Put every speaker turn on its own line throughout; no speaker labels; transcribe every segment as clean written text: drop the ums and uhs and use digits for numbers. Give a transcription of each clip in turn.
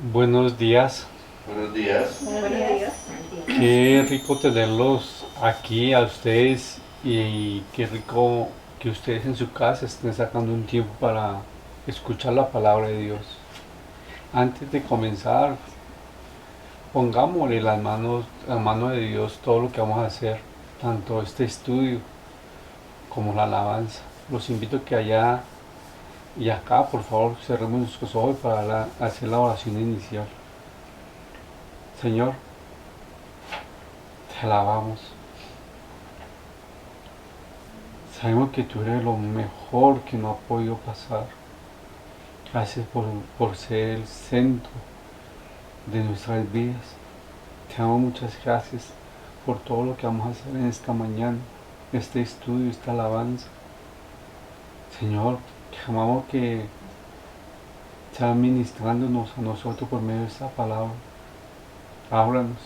Buenos días,
Buenos días.
Buenos días.
qué rico tenerlos aquí a ustedes y qué rico que ustedes en su casa estén sacando un tiempo para escuchar la palabra de Dios. Antes de comenzar, pongámosle la mano de Dios todo lo que vamos a hacer, tanto este estudio como la alabanza. Los invito a que allá y acá, por favor, cerremos nuestros ojos para hacer la oración inicial. Señor, te alabamos. Sabemos que tú eres lo mejor que nos ha podido pasar. Gracias por ser el centro de nuestras vidas. Te damos muchas gracias por todo lo que vamos a hacer en esta mañana, este estudio, esta alabanza. Señor, clamamos que sea ministrándonos a nosotros por medio de esta palabra. Háblanos.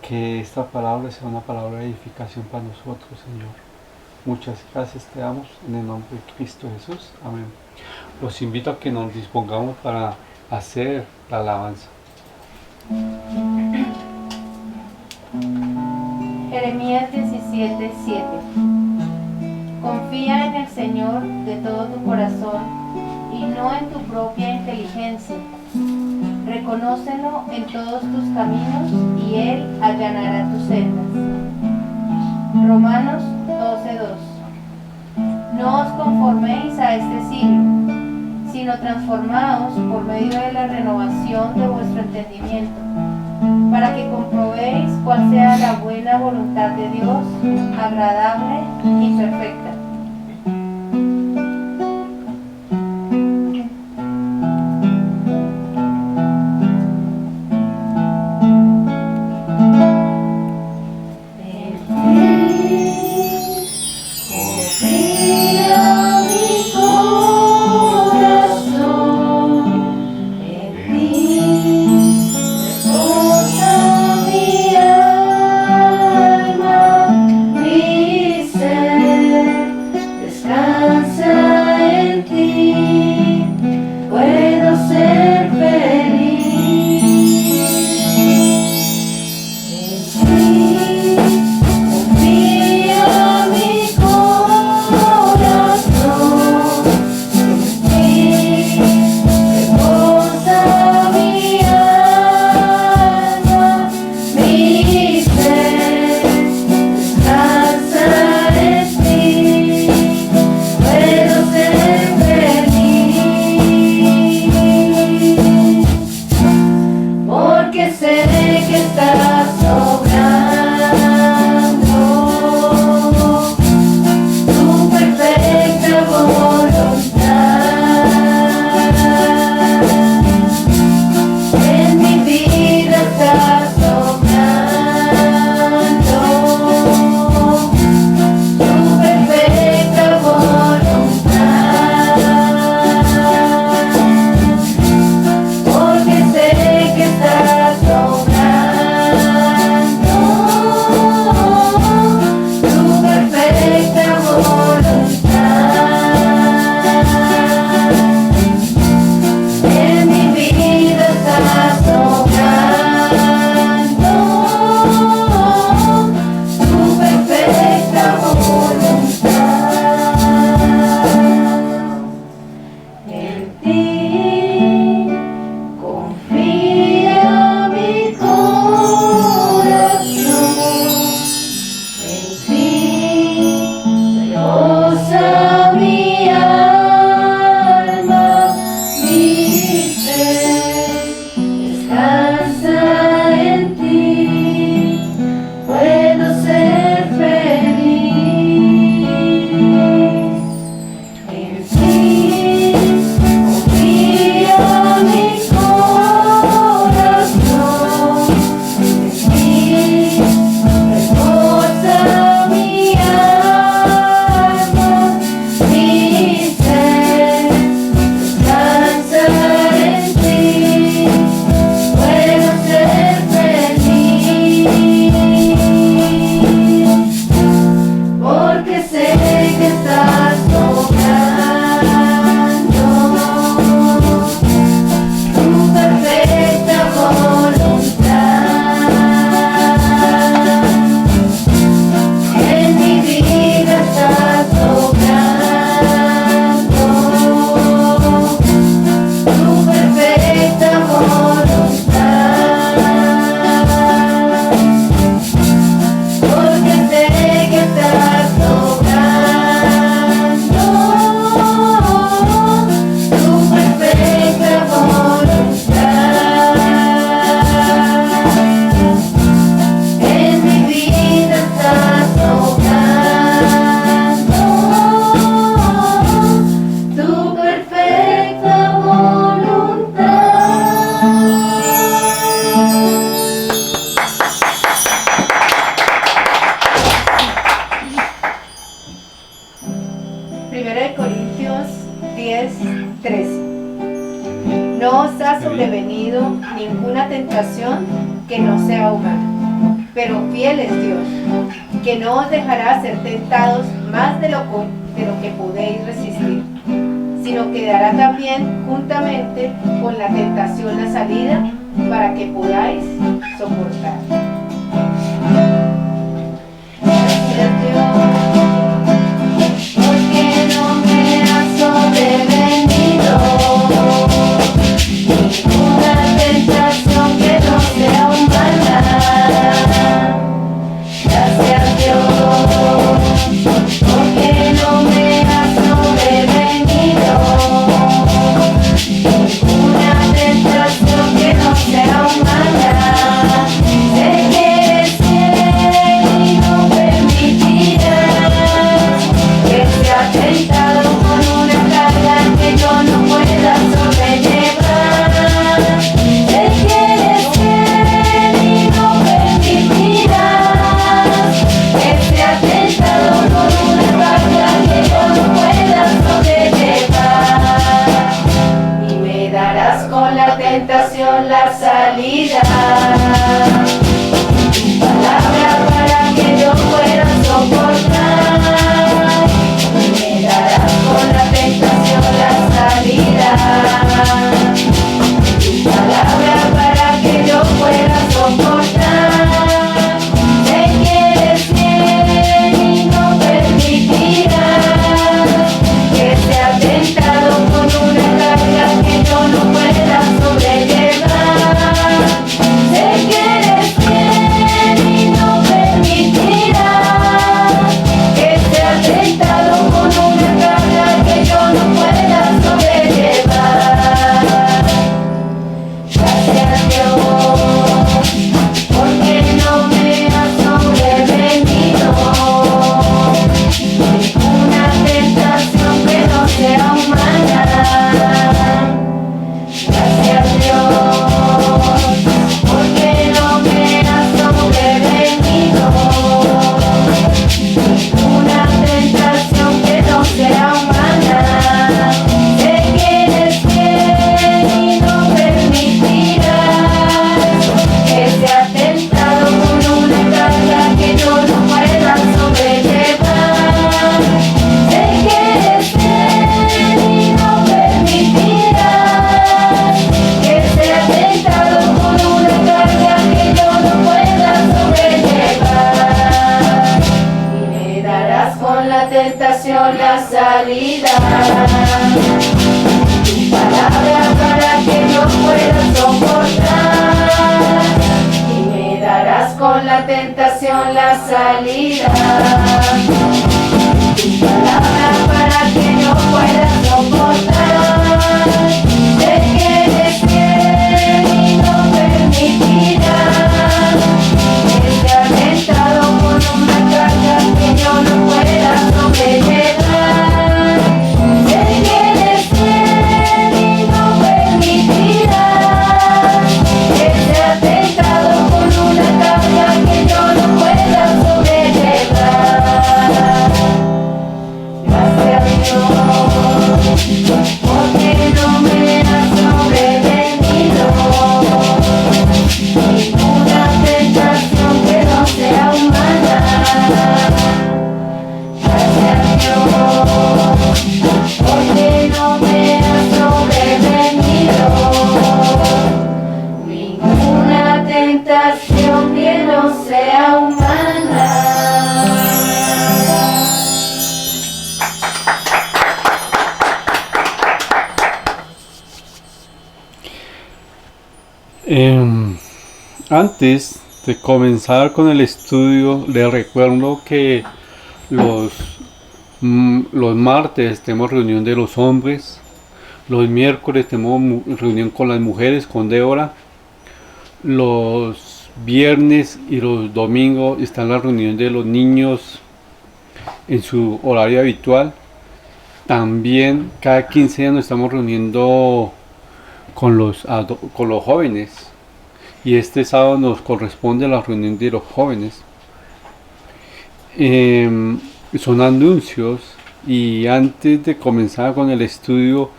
Que esta palabra sea una palabra de edificación para nosotros, Señor. Muchas gracias te damos en el nombre de Cristo Jesús. Amén. Los invito a que nos dispongamos para hacer la alabanza.
Jeremías 17:7. Confía en el Señor de todo tu corazón y no en tu propia inteligencia. Reconócelo en todos tus caminos y Él allanará tus sendas. Romanos 12:2. No os conforméis a este siglo, sino transformaos por medio de la renovación de vuestro entendimiento, para que comprobéis cuál sea la buena voluntad de Dios, agradable y perfecta. No os ha sobrevenido ninguna tentación que no sea humana, pero fiel es Dios, que no os dejará ser tentados más de lo que podéis resistir, sino que dará también juntamente con la tentación la salida para que podáis soportar. Gracias Dios, porque no me ha sobrevenido ninguna tentación que no sea humana. Gracias Dios, porque no me ha sobrevenido ninguna tentación que no sea humana. Sé que eres fiel y no permitirás que sea tentado con una carga que yo no pueda sobrellevar. Sé que eres fiel y no permitirás que sea tentado con una carga que yo no pueda sobrellevar. Y me darás con la tentación la salida. Palabra para que yo pueda soportar. Y me darás con la tentación la salida. Palabra para que yo pueda soportar. Sé que eres fiel y no permitirás que sea tentado con una carga que yo no pueda sobrellevar. Sé que eres fiel y no permitirás que sea tentado con una carga que yo no pueda sobrellevar. Gracias Dios, porque no me ha sobrevenido ninguna tentación que no sea humana. Gracias Dios, porque no me ha sobrevenido ninguna tentación que no sea humana. Sé que eres fiel y no permitirás que sea tentado con una carga que yo no pueda sobrellevar. Sé que eres fiel y no permitirás que sea tentado con una carga que yo no pueda sobrellevar. Y me darás con la tentación la salida. Tu palabra para que yo pueda soportar. Y me darás con la tentación la salida. Tu palabra para que yo pueda soportar. Sé que eres fiel y no permitirás que sea tentado con una carga que yo no pueda sobrellevar. Sé que eres fiel y no permitirás que sea tentado con una carga que yo no pueda sobrellevar. Gracias Dios, porque no me ha sobrevenido ninguna tentación que no sea humana. Gracias Dios, porque no me ha sobrevenido ninguna tentación que no sea humana.
Antes de comenzar con el estudio, les recuerdo que los martes tenemos reunión de los hombres, los miércoles tenemos reunión con las mujeres, con Débora, los viernes y los domingos están la reunión de los niños en su horario habitual. También cada 15 días nos estamos reuniendo con los jóvenes, y este sábado nos corresponde la reunión de los jóvenes. Son anuncios, y antes de comenzar con el estudio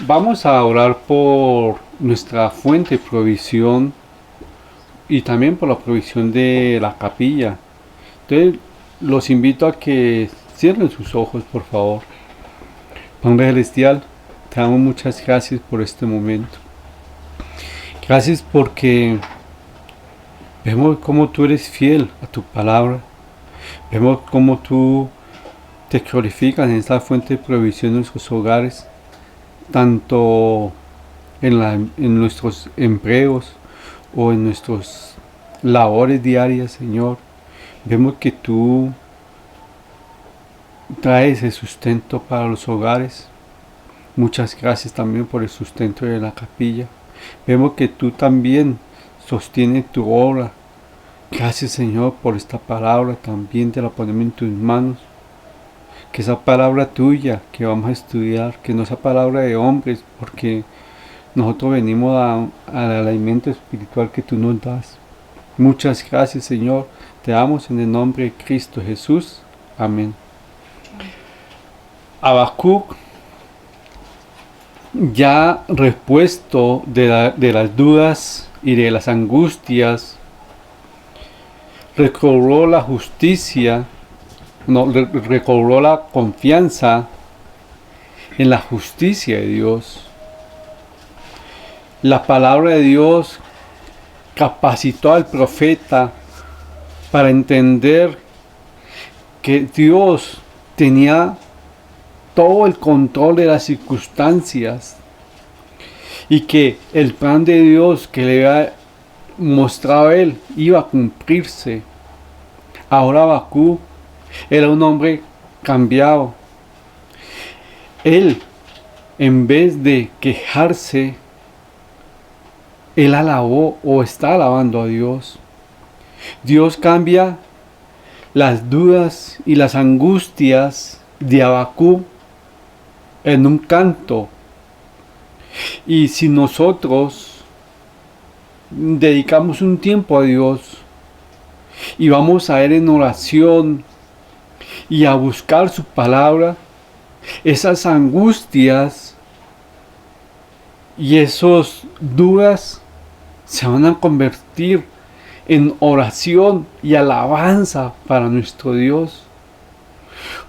Vamos a orar por nuestra fuente de provisión y también por la provisión de la capilla. Entonces, los invito a que cierren sus ojos, por favor. Padre Celestial, te damos muchas gracias por este momento. Gracias porque vemos cómo tú eres fiel a tu palabra. Vemos cómo tú te glorificas en esta fuente de provisión en nuestros hogares, tanto en nuestros empleos o en nuestras labores diarias, Señor. Vemos que tú traes el sustento para los hogares. Muchas gracias también por el sustento de la capilla. Vemos que tú también sostienes tu obra. Gracias, Señor, por esta palabra. También te la ponemos en tus manos. Que esa palabra tuya que vamos a estudiar, que no sea palabra de hombres, porque nosotros venimos al alimento espiritual que tú nos das. Muchas gracias, Señor. Te damos en el nombre de Cristo Jesús. Amén. Habacuc, ya repuesto de las dudas y de las angustias, recobró la justicia, recobró la confianza en la justicia de Dios. La palabra de Dios capacitó al profeta para entender que Dios tenía todo el control de las circunstancias y que el plan de Dios que le había mostrado a él iba a cumplirse. Ahora Habacuc era un hombre cambiado. Él, en vez de quejarse, él alabó o está alabando a Dios. Dios cambia las dudas y las angustias de Habacuc en un canto. Y si nosotros dedicamos un tiempo a Dios y vamos a ir en oración y a buscar su palabra, esas angustias y esas dudas se van a convertir en oración y alabanza para nuestro Dios.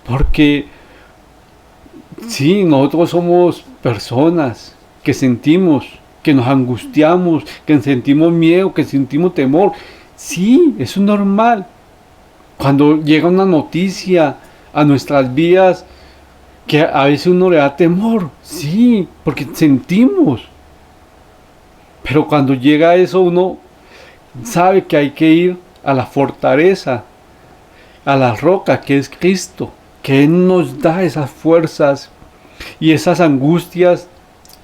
Porque sí, nosotros somos personas que sentimos, que nos angustiamos, que sentimos miedo, que sentimos temor. Sí, eso es normal. Cuando llega una noticia a nuestras vidas que a veces uno le da temor, sí, porque sentimos. Pero cuando llega eso uno sabe que hay que ir a la fortaleza, a la roca que es Cristo, que Él nos da esas fuerzas y esas angustias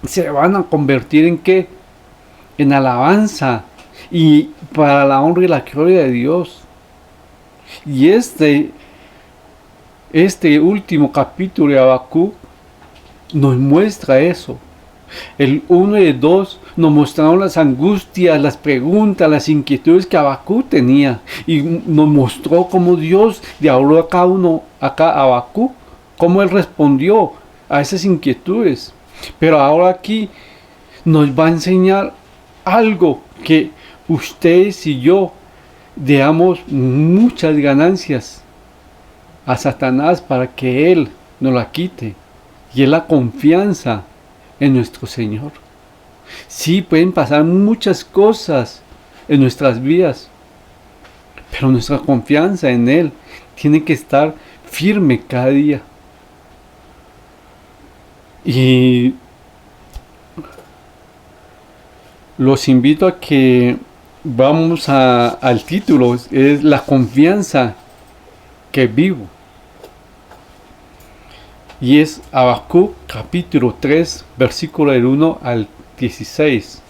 se van a convertir en ¿qué? En alabanza y para la honra y la gloria de Dios. Y este último capítulo de Habacuc nos muestra eso. El 1 y el 2 nos mostraron las angustias, las preguntas, las inquietudes que Habacuc tenía. Y nos mostró cómo Dios le habló a Habacuc, cómo él respondió a esas inquietudes. Pero ahora aquí nos va a enseñar algo que ustedes y yo damos muchas ganancias a Satanás para que él nos la quite. Y es la confianza en nuestro Señor. Sí, pueden pasar muchas cosas en nuestras vidas, pero nuestra confianza en Él tiene que estar firme cada día. Y los invito a que vamos al título, es la confianza que vivo. Y es Habacuc capítulo 3, versículo del 1 al 16.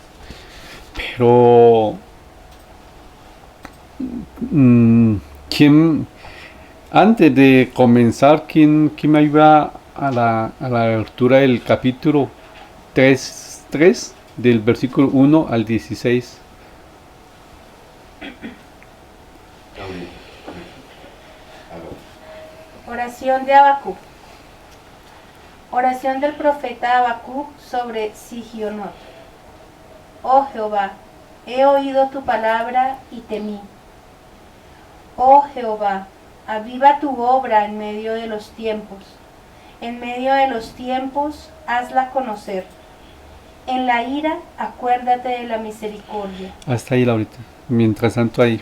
Pero antes de comenzar, ¿quién me ayuda a la lectura del capítulo 3, del versículo 1 al 16?
Oración de Habacuc. Oración del profeta Habacuc sobre Sigionot. Oh Jehová, he oído tu palabra y temí. Oh Jehová, aviva tu obra en medio de los tiempos. En medio de los tiempos, hazla conocer. En la ira, acuérdate de la misericordia.
Hasta ahí, Laurita. Mientras tanto, ahí.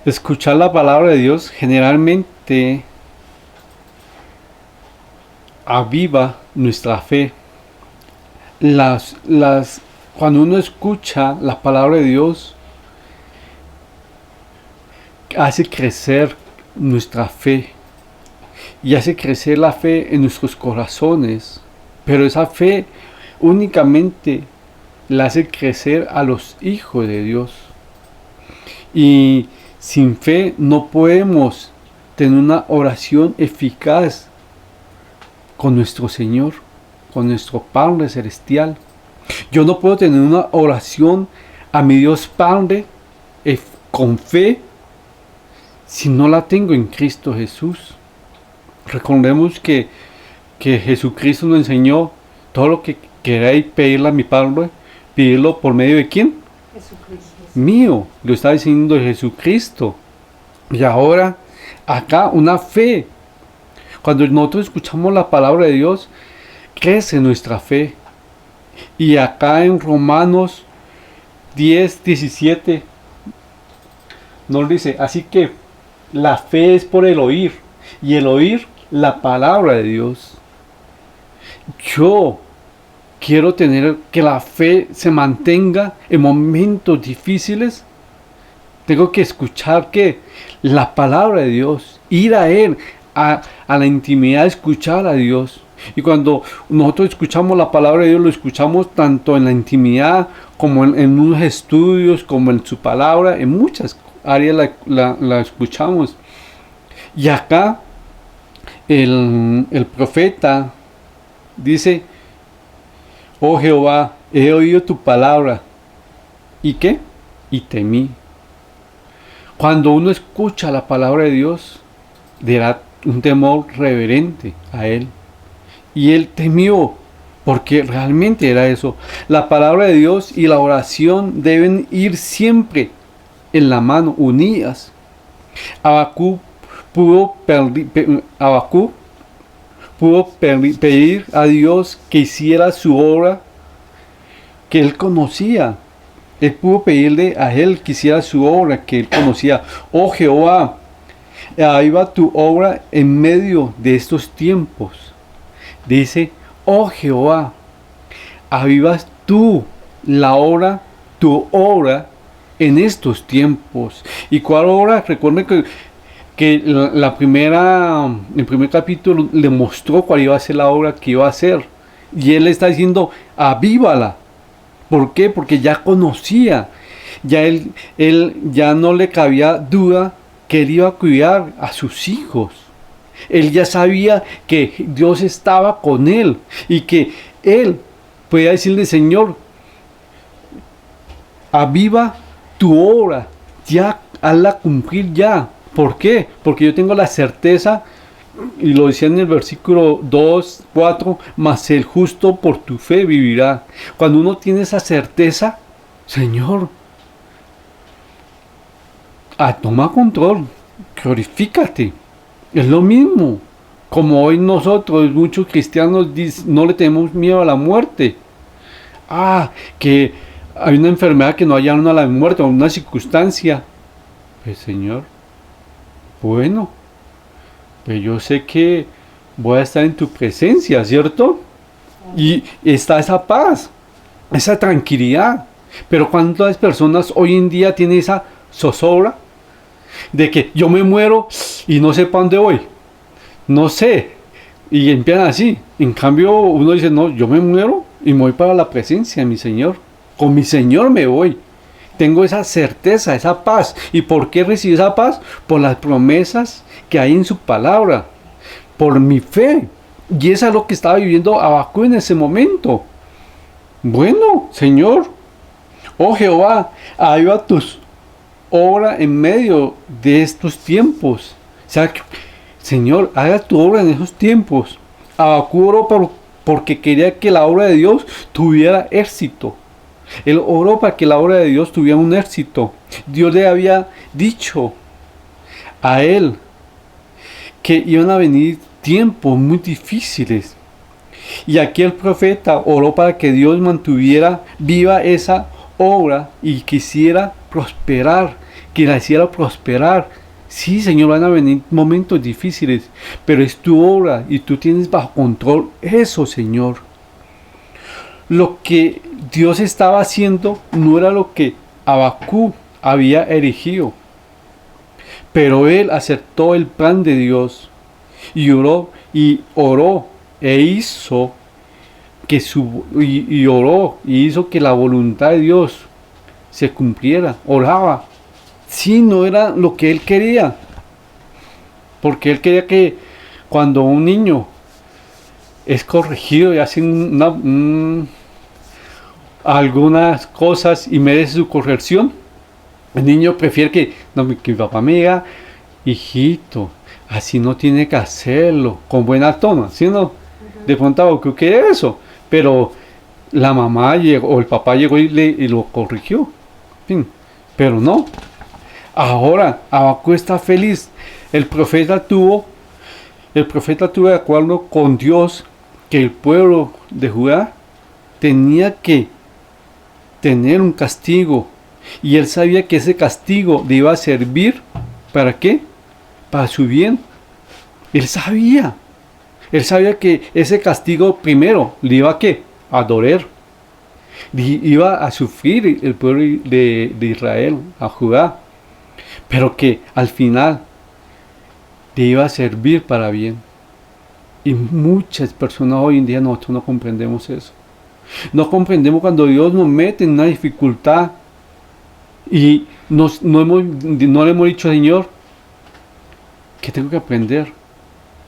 Escuchar la palabra de Dios generalmente aviva nuestra fe. Cuando uno escucha la palabra de Dios, hace crecer nuestra fe y hace crecer la fe en nuestros corazones. Pero esa fe únicamente la hace crecer a los hijos de Dios. Y sin fe no podemos tener una oración eficaz con nuestro Señor, con nuestro Padre Celestial. Yo no puedo tener una oración a mi Dios Padre con fe si no la tengo en Cristo Jesús. Recordemos que Jesucristo nos enseñó: todo lo que queráis pedirle a mi Padre, pedirlo por medio de ¿quién?
Jesucristo.
Mío, lo está diciendo Jesucristo. Y ahora, acá una fe. Cuando nosotros escuchamos la palabra de Dios, crece nuestra fe. Y acá en Romanos 10:17 nos dice: así que la fe es por el oír, y el oír la palabra de Dios. Yo quiero tener que la fe se mantenga en momentos difíciles. Tengo que escuchar la palabra de Dios, ir a Él, a la intimidad, escuchar a Dios. Y cuando nosotros escuchamos la palabra de Dios, lo escuchamos tanto en la intimidad como en unos estudios, como en su palabra, en muchas áreas la escuchamos. Y acá el profeta dice: oh Jehová, he oído tu palabra. ¿Y qué? Y temí. Cuando uno escucha la palabra de Dios, dará un temor reverente a Él. Y Él temió, porque realmente era eso. La palabra de Dios y la oración deben ir siempre en la mano, unidas. Habacuc pudo pedir a Dios que hiciera su obra que Él conocía. Él pudo pedirle a Él que hiciera su obra que Él conocía. Oh Jehová, aviva tu obra en medio de estos tiempos. Dice: oh Jehová, avivas tú tu obra en estos tiempos. ¿Y cuál obra? Recuerden que el primer capítulo le mostró cuál iba a ser la obra que iba a hacer. Y Él está diciendo: avívala. ¿Por qué? Porque ya conocía. Ya él ya no le cabía duda que Él iba a cuidar a sus hijos. Él ya sabía que Dios estaba con él y que él podía decirle: Señor, aviva tu obra, ya hazla cumplir ya. ¿Por qué? Porque yo tengo la certeza, y lo decía en el versículo 2:4, mas el justo por tu fe vivirá. Cuando uno tiene esa certeza, Señor, toma control, glorifícate. Es lo mismo, como hoy nosotros, muchos cristianos, no le tenemos miedo a la muerte. Que hay una enfermedad que no hallaron a la muerte, o una circunstancia. Pues Señor, bueno, pues yo sé que voy a estar en tu presencia, ¿cierto? Y está esa paz, esa tranquilidad. Pero ¿cuántas personas hoy en día tienen esa zozobra de que yo me muero y no sé para dónde voy? No sé. Y empiezan así. En cambio uno dice: no, yo me muero y me voy para la presencia de mi Señor. Con mi Señor me voy. Tengo esa certeza, esa paz. ¿Y por qué recibí esa paz? Por las promesas que hay en su palabra. Por mi fe. Y eso es lo que estaba viviendo Habacuc en ese momento. Bueno, Señor, oh Jehová, aviva tus obras en medio de estos tiempos. O sea, Señor, haga tu obra en esos tiempos. Habacuc oró porque quería que la obra de Dios tuviera éxito. Él oró para que la obra de Dios tuviera un éxito. Dios le había dicho a él que iban a venir tiempos muy difíciles. Y aquí el profeta oró para que Dios mantuviera viva esa obra y quisiera prosperar, que la hiciera prosperar. Sí, Señor, van a venir momentos difíciles, pero es tu obra y tú tienes bajo control eso, Señor. Lo que Dios estaba haciendo no era lo que Habacuc había erigido, pero él aceptó el plan de Dios y oró e hizo que oró y hizo que la voluntad de Dios se cumpliera. Oraba. Sí, no era lo que él quería, porque él quería que cuando un niño es corregido y hace algunas cosas y merece su corrección, el niño prefiere que mi papá me diga, hijito, así no tiene que hacerlo, con buena tona, ¿sí o no? De pronto Habacuc quiere eso, pero la mamá llegó, o el papá llegó y lo corrigió. En fin, pero no. Ahora Habacuc está feliz. El profeta tuvo de acuerdo con Dios que el pueblo de Judá tenía que tener un castigo. Y él sabía que ese castigo le iba a servir. ¿Para qué? Para su bien. Él sabía que ese castigo primero le iba a ¿qué? A doler. Iba a sufrir el pueblo de Israel, a Judá. Pero que al final le iba a servir para bien. Y muchas personas hoy en día nosotros no comprendemos eso. No comprendemos cuando Dios nos mete en una dificultad y no le hemos dicho, Señor, ¿qué tengo que aprender?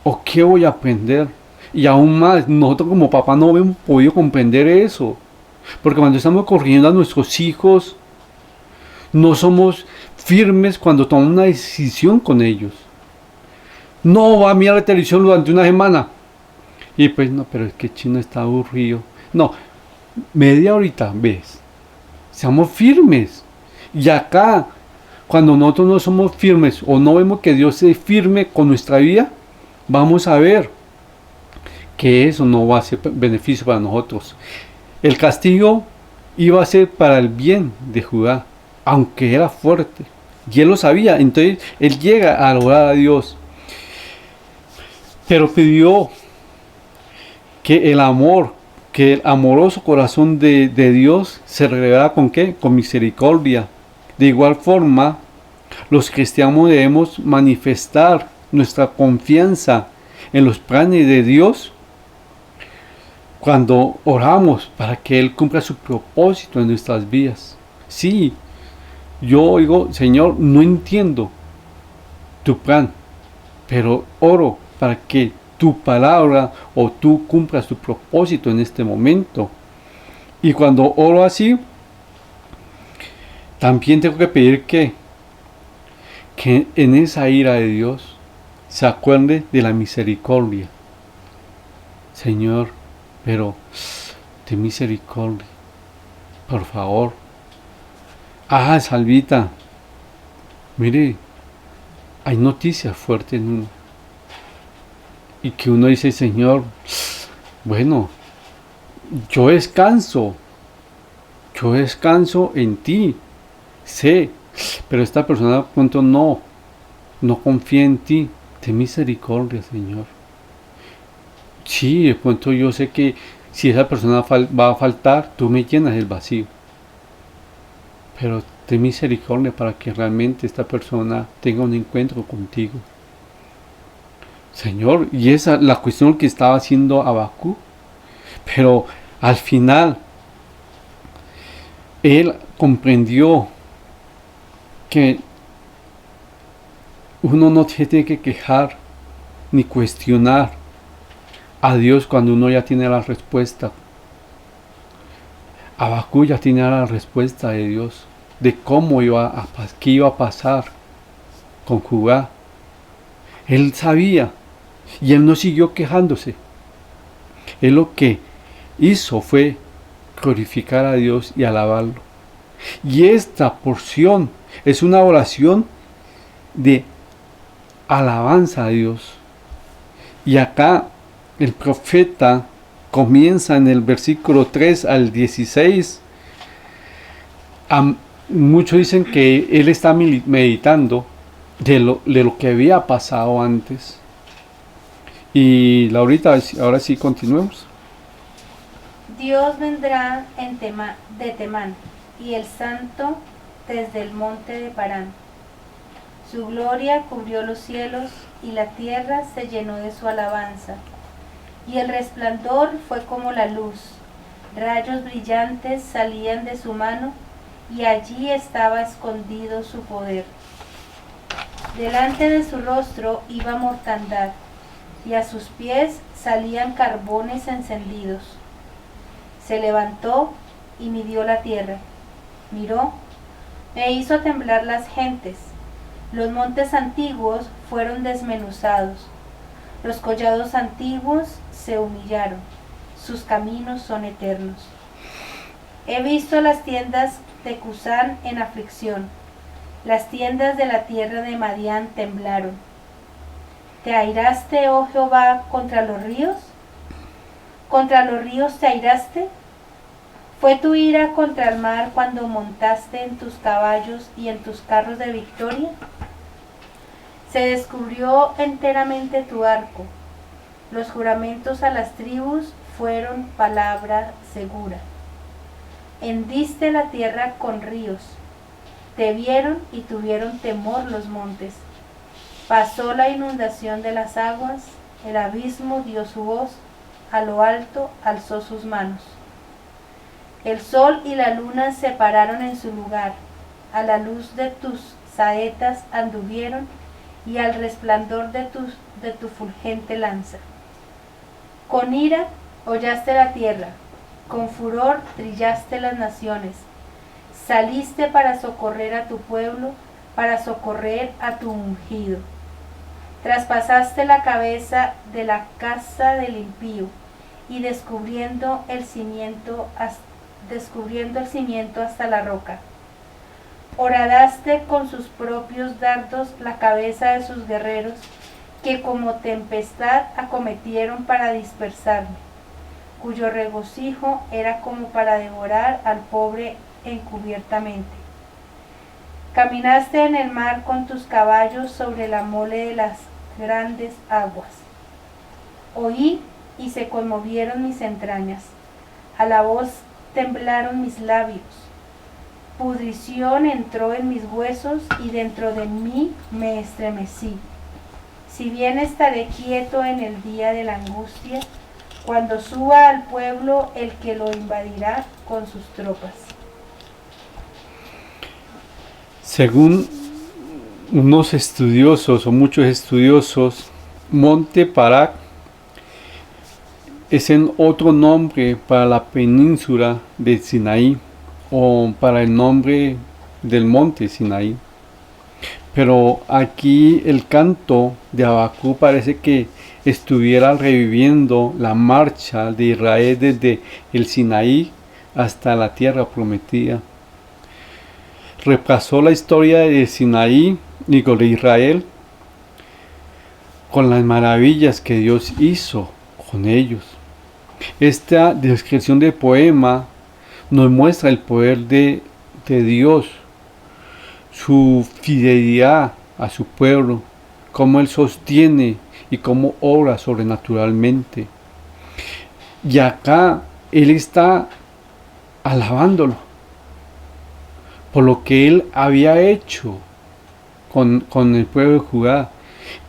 ¿O qué voy a aprender? Y aún más, nosotros como papá no hemos podido comprender eso. Porque cuando estamos corrigiendo a nuestros hijos, no somos firmes cuando tomamos una decisión con ellos. No va a mirar la televisión durante una semana. Y pues no, pero es que Chino está aburrido. No, media horita, ves. Seamos firmes. Y acá, cuando nosotros no somos firmes o no vemos que Dios es firme con nuestra vida, vamos a ver que eso no va a ser beneficio para nosotros. El castigo iba a ser para el bien de Judá, aunque era fuerte. Y él lo sabía. Entonces él llega a orar a Dios. Pero pidió que el amoroso corazón de Dios se revelara ¿con qué? Con misericordia. De igual forma, los cristianos debemos manifestar nuestra confianza en los planes de Dios cuando oramos para que Él cumpla su propósito en nuestras vidas. Sí, yo digo, Señor, no entiendo tu plan, pero oro para que tu palabra o tú cumplas tu propósito en este momento. Y cuando oro así, también tengo que pedir que en esa ira de Dios se acuerde de la misericordia. Señor, pero de misericordia, por favor. Salvita, mire, hay noticias fuertes en uno. Y que uno dice, Señor, bueno, yo descanso en ti, sé, pero esta persona de pronto no confía en ti. Ten misericordia, Señor. Sí, de pronto yo sé que si esa persona va a faltar, tú me llenas el vacío. Pero ten misericordia para que realmente esta persona tenga un encuentro contigo. Señor, y esa es la cuestión que estaba haciendo Habacuc. Pero al final, él comprendió que uno no tiene que quejar ni cuestionar a Dios cuando uno ya tiene la respuesta. Habacuc ya tenía la respuesta de Dios, de qué iba a pasar con Judá. Él sabía y él no siguió quejándose. Él lo que hizo fue glorificar a Dios y alabarlo. Y esta porción es una oración de alabanza a Dios. Y acá el profeta comienza en el versículo 3 al 16. Muchos dicen que él está meditando de lo que había pasado antes. Y Laurita, ahora sí continuemos.
Dios vendrá de Temán, y el santo desde el monte de Parán. Su gloria cubrió los cielos, y la tierra se llenó de su alabanza. Y el resplandor fue como la luz. Rayos brillantes salían de su mano, y allí estaba escondido su poder. Delante de su rostro iba mortandad, y a sus pies salían carbones encendidos. Se levantó y midió la tierra. Miró, e hizo temblar las gentes. Los montes antiguos fueron desmenuzados. Los collados antiguos se humillaron. Sus caminos son eternos. He visto las tiendas de Cusán en aflicción. Las tiendas de la tierra de Madián temblaron. ¿Te airaste, oh Jehová, contra los ríos? ¿Contra los ríos te airaste? ¿Fue tu ira contra el mar cuando montaste en tus caballos y en tus carros de victoria? Se descubrió enteramente tu arco. Los juramentos a las tribus fueron palabra segura. Hendiste la tierra con ríos. Te vieron y tuvieron temor los montes. Pasó la inundación de las aguas, el abismo dio su voz, a lo alto alzó sus manos. El sol y la luna se pararon en su lugar, a la luz de tus saetas anduvieron y al resplandor de tu fulgente lanza. Con ira hollaste la tierra, con furor trillaste las naciones. Saliste para socorrer a tu pueblo, para socorrer a tu ungido. Traspasaste la cabeza de la casa del impío y descubriendo el cimiento hasta la roca. Horadaste con sus propios dardos la cabeza de sus guerreros, que como tempestad acometieron para dispersarme, cuyo regocijo era como para devorar al pobre encubiertamente. Caminaste en el mar con tus caballos sobre la mole de las grandes aguas. Oí y se conmovieron mis entrañas, a la voz temblaron mis labios. Pudrición entró en mis huesos y dentro de mí me estremecí. Si bien estaré quieto en el día de la angustia, cuando suba al pueblo el que lo invadirá con sus tropas.
Según unos estudiosos o muchos estudiosos, Monte Parak es otro nombre para la península de Sinaí o para el nombre del monte Sinaí. Pero aquí el canto de Habacuc parece que estuviera reviviendo la marcha de Israel desde el Sinaí hasta la tierra prometida. Repasó la historia de Sinaí y de Israel con las maravillas que Dios hizo con ellos. Esta descripción de poema nos muestra el poder de Dios, su fidelidad a su pueblo, cómo Él sostiene y cómo obra sobrenaturalmente. Y acá Él está alabándolo por lo que Él había hecho con el pueblo de Judá.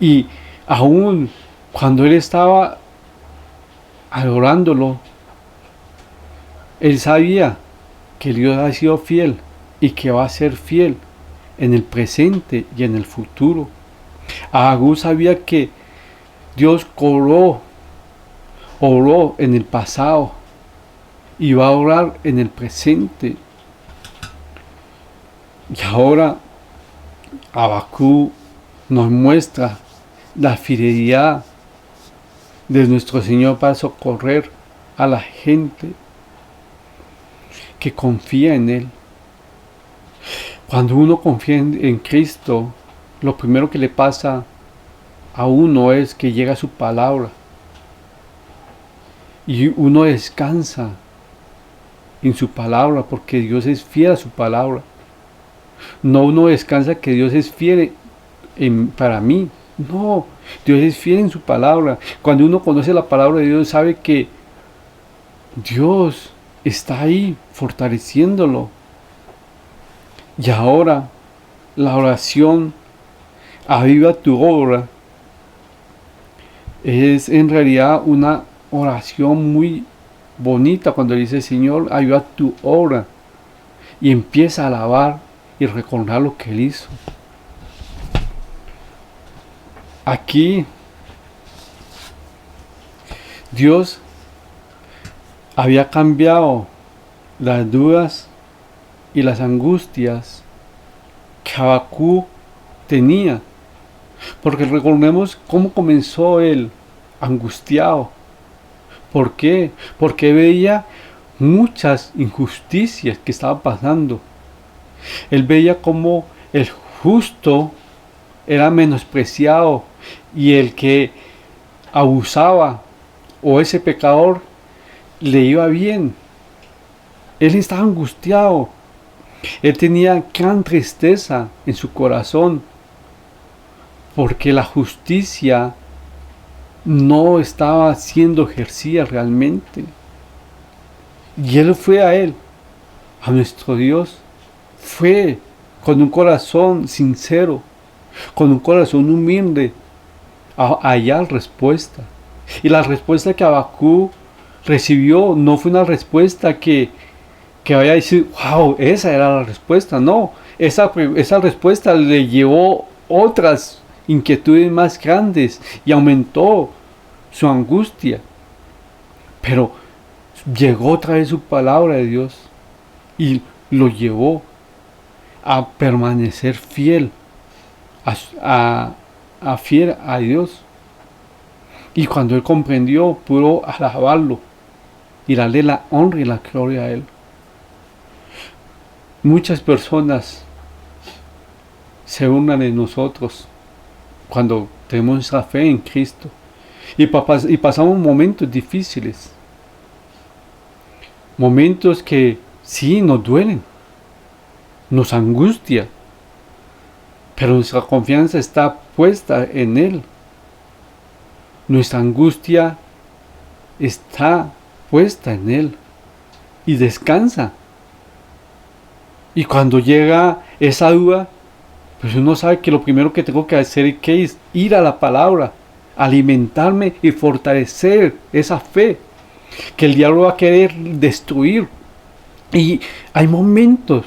Y aún cuando Él estaba adorándolo, Él sabía que Dios ha sido fiel y que va a ser fiel en el presente y en el futuro. Habacuc sabía que Dios oró en el pasado y va a orar en el presente. Y ahora Habacuc nos muestra la fidelidad de nuestro Señor para socorrer a la gente que confía en Él. Cuando uno confía en Cristo, lo primero que le pasa a uno es que llega su palabra y uno descansa en su palabra porque Dios es fiel a su palabra. No uno descansa que Dios es fiel para mí. No, Dios es fiel en su palabra. Cuando uno conoce la palabra de Dios, sabe que Dios está ahí fortaleciéndolo. Y ahora la oración aviva tu obra es en realidad una oración muy bonita cuando dice Señor, aviva tu obra y empieza a alabar y recordar lo que Él hizo. Aquí Dios había cambiado las dudas y las angustias que Habacuc tenía, porque recordemos cómo comenzó él angustiado. ¿Por qué? Porque veía muchas injusticias que estaban pasando. Él veía cómo el justo era menospreciado y el que abusaba o ese pecador le iba bien. Él estaba angustiado. Él tenía gran tristeza en su corazón porque la justicia no estaba siendo ejercida realmente. Y él fue a nuestro Dios, fue con un corazón sincero, con un corazón humilde, a hallar respuesta. Y la respuesta que Habacuc recibió no fue una respuesta que vaya a decir, wow, esa era la respuesta. No, esa respuesta le llevó otras inquietudes más grandes y aumentó su angustia. Pero llegó otra vez su palabra de Dios y lo llevó a permanecer fiel fiel a Dios. Y cuando él comprendió, pudo alabarlo y darle la honra y la gloria a él. Muchas personas se unan en nosotros cuando tenemos esa fe en Cristo y pasamos momentos difíciles, momentos que sí nos duelen, nos angustia, pero nuestra confianza está puesta en Él. Nuestra angustia está puesta en Él y descansa. Y cuando llega esa duda, pues uno sabe que lo primero que tengo que hacer es ir a la palabra, alimentarme y fortalecer esa fe que el diablo va a querer destruir. Y hay momentos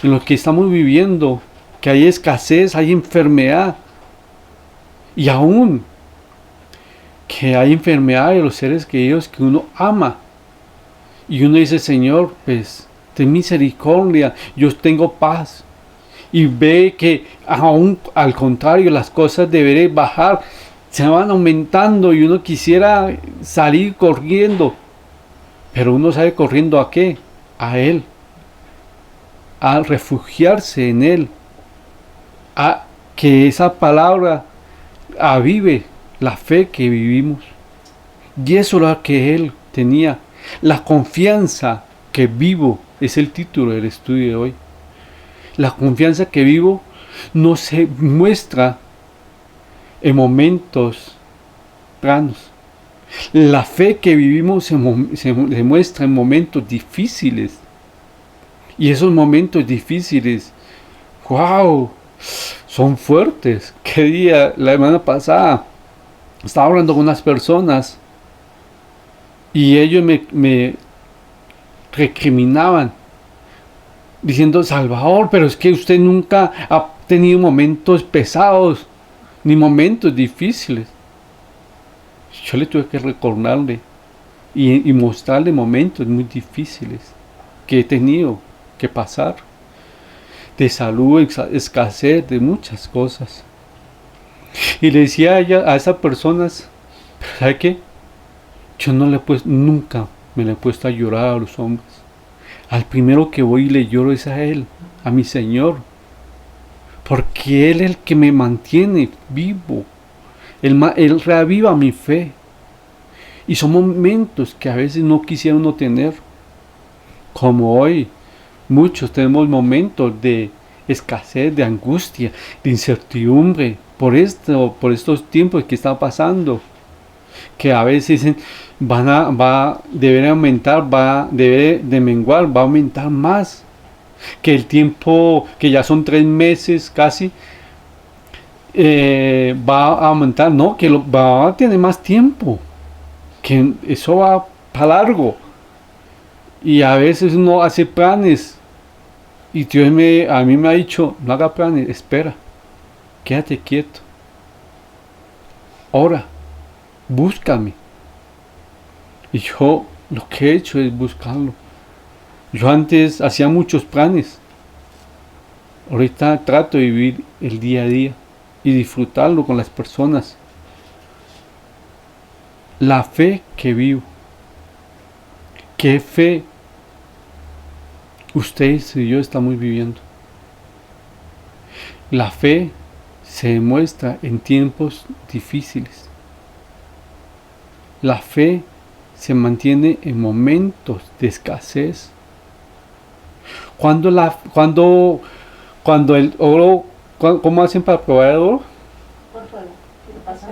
en los que estamos viviendo que hay escasez, hay enfermedad y aún que hay enfermedad de los seres queridos que uno ama. Y uno dice, Señor, pues ten misericordia, yo tengo paz. Y ve que aún al contrario, las cosas deberán bajar, se van aumentando y uno quisiera salir corriendo. Pero uno sale corriendo ¿a qué? A Él. A refugiarse en Él. A que esa palabra avive la fe que vivimos. Y eso es lo que él tenía. La confianza que vivo es el título del estudio de hoy. La confianza que vivo no se muestra en momentos planos. La fe que vivimos se muestra en momentos difíciles. Y esos momentos difíciles, wow, son fuertes. ¿Qué día? La semana pasada estaba hablando con unas personas y ellos me recriminaban diciendo, Salvador, pero es que usted nunca ha tenido momentos pesados ni momentos difíciles. Yo le tuve que recordarle y mostrarle momentos muy difíciles que he tenido que pasar, de salud, escasez, de muchas cosas. Y le decía a ella, a esas personas, ¿sabe qué? Yo no le he puesto, nunca me le he puesto a llorar a los hombres. Al primero que voy y le lloro es a Él, a mi Señor. Porque Él es el que me mantiene vivo. Él reaviva mi fe. Y son momentos que a veces no quisiera uno tener. Como hoy, muchos tenemos momentos de escasez, de angustia, de incertidumbre por estos tiempos que está pasando. Que a veces dicen, debe aumentar, debe de menguar, va a aumentar más. Que el tiempo, que ya son 3 meses casi, va a aumentar, no, que va a tener más tiempo. Que eso va para largo. Y a veces uno hace planes. Y Dios a mí me ha dicho, no haga planes, espera, quédate quieto. Ora, búscame. Y yo lo que he hecho es buscarlo. Yo antes hacía muchos planes. Ahorita trato de vivir el día a día y disfrutarlo con las personas. La fe que vivo. ¿Qué fe ustedes y yo estamos viviendo? La fe se demuestra en tiempos difíciles. La fe se mantiene en momentos de escasez. Cuando el oro, ¿cómo hacen para probar el oro?
Por fuego.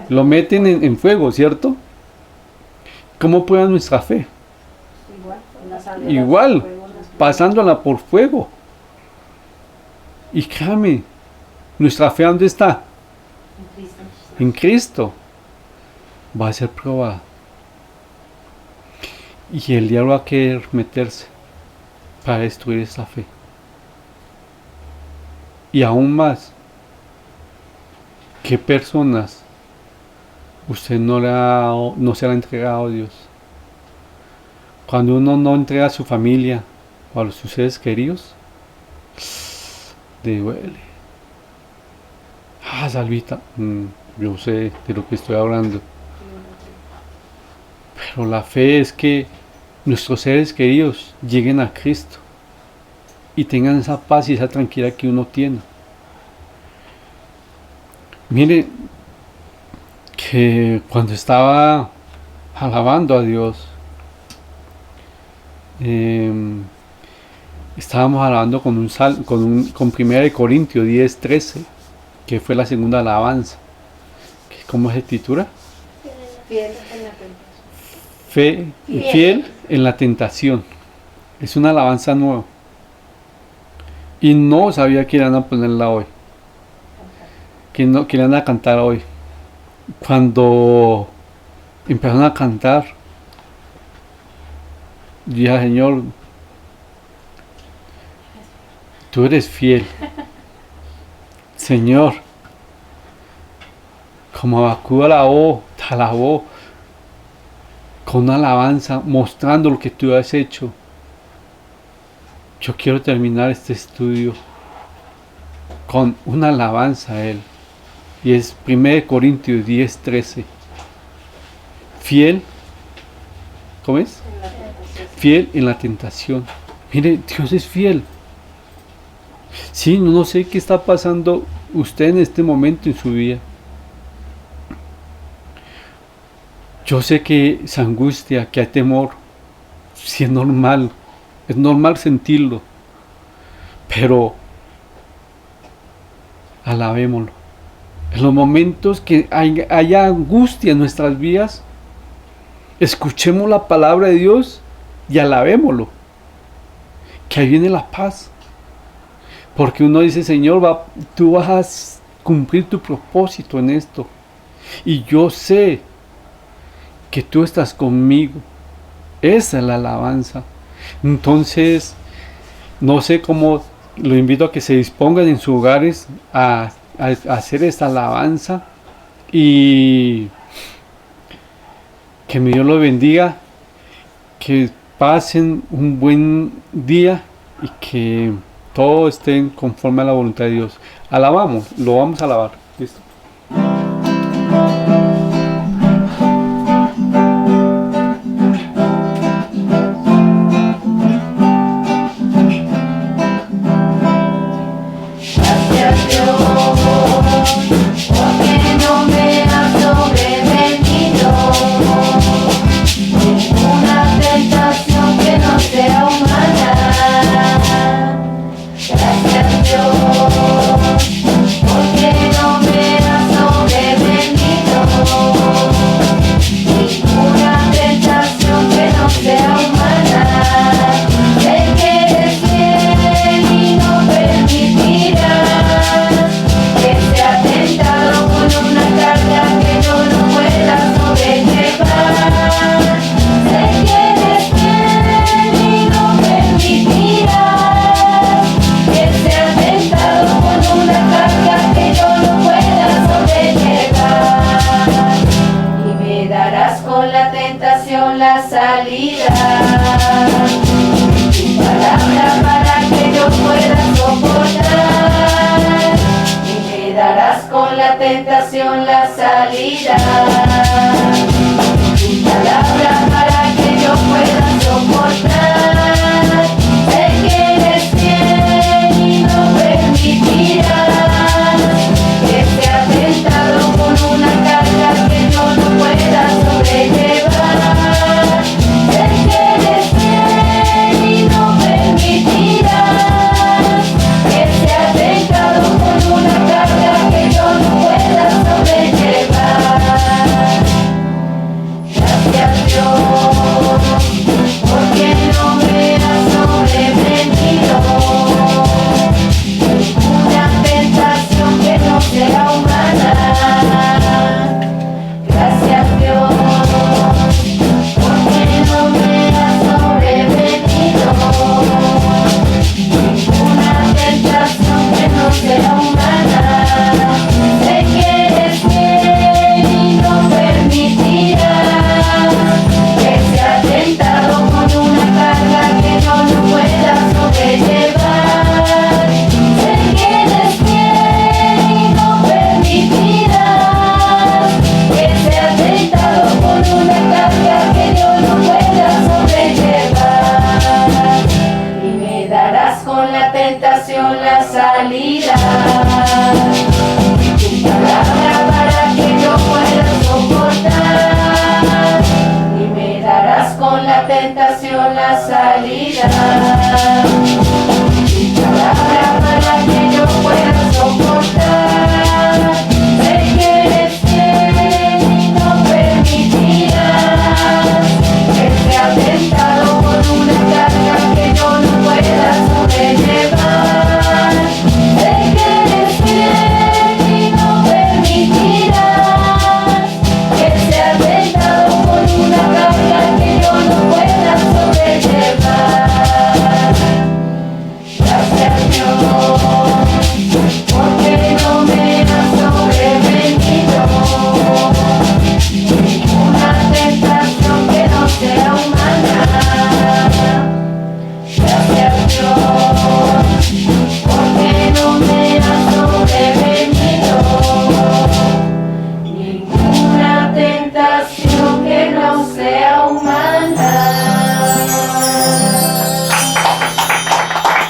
Lo meten en fuego, ¿cierto? ¿Cómo prueban nuestra fe? Igual, pasándola por fuego. Y créame, nuestra fe, ¿dónde está? En Cristo. Va a ser probada. Y el diablo va a querer meterse para destruir esa fe. Y aún más, ¿qué personas usted no se le ha entregado a Dios? Cuando uno no entrega a su familia o a sus seres queridos, le duele. Salvita, yo sé de lo que estoy hablando. Pero la fe es que nuestros seres queridos lleguen a Cristo y tengan esa paz y esa tranquilidad que uno tiene. Mire que cuando estaba alabando a Dios, estábamos alabando con 1 Corintios 10:13, que fue la segunda alabanza. ¿Cómo se titula? Fiel en la tentación. Es una alabanza nueva. Y no sabía que iban a ponerla hoy. Que le iban a cantar hoy. Cuando empezaron a cantar, dije, Señor, tú eres fiel. Señor, como Abacú te alabó con una alabanza, mostrando lo que tú has hecho. Yo quiero terminar este estudio con una alabanza a Él. Y es 1 Corintios 10:13. Fiel, ¿cómo es? Fiel en la tentación. Mire, Dios es fiel. Sí, no sé qué está pasando usted en este momento en su vida. Yo sé que esa angustia, que hay temor, sí es normal sentirlo, pero alabémoslo. En los momentos que haya angustia en nuestras vidas, escuchemos la palabra de Dios y alabémoslo, que ahí viene la paz. Porque uno dice, Señor, tú vas a cumplir tu propósito en esto, y yo sé que tú estás conmigo. Esa es la alabanza. Entonces, no sé cómo, lo invito a que se dispongan en sus hogares a hacer esta alabanza, y que mi Dios los bendiga, que pasen un buen día y que todo esté conforme a la voluntad de Dios. Alabamos, lo vamos a alabar. ¿Listo?
Tu palabra para que yo pueda soportar. Sé que eres fiel y no permitirás que sea tentado con una carga que yo no pueda sobrellevar. Sé que eres fiel y no permitirás que sea tentado con una carga que yo no pueda sobrellevar. Gracias Dios, porque no me has sobrevenido una tentación que no sea humana. Gracias Dios, porque no me has sobrevenido una tentación que no sea humana. Sé que eres fiel y no permitirás que sea tentado con una carga que yo no pueda sobrellevar. Sé que eres fiel y no permitirás que sea tentado con una carga que yo no pueda sobrellevar. Y me darás con la tentación la salida. Tu palabra para que yo pueda soportar. Y me darás con la tentación la salida.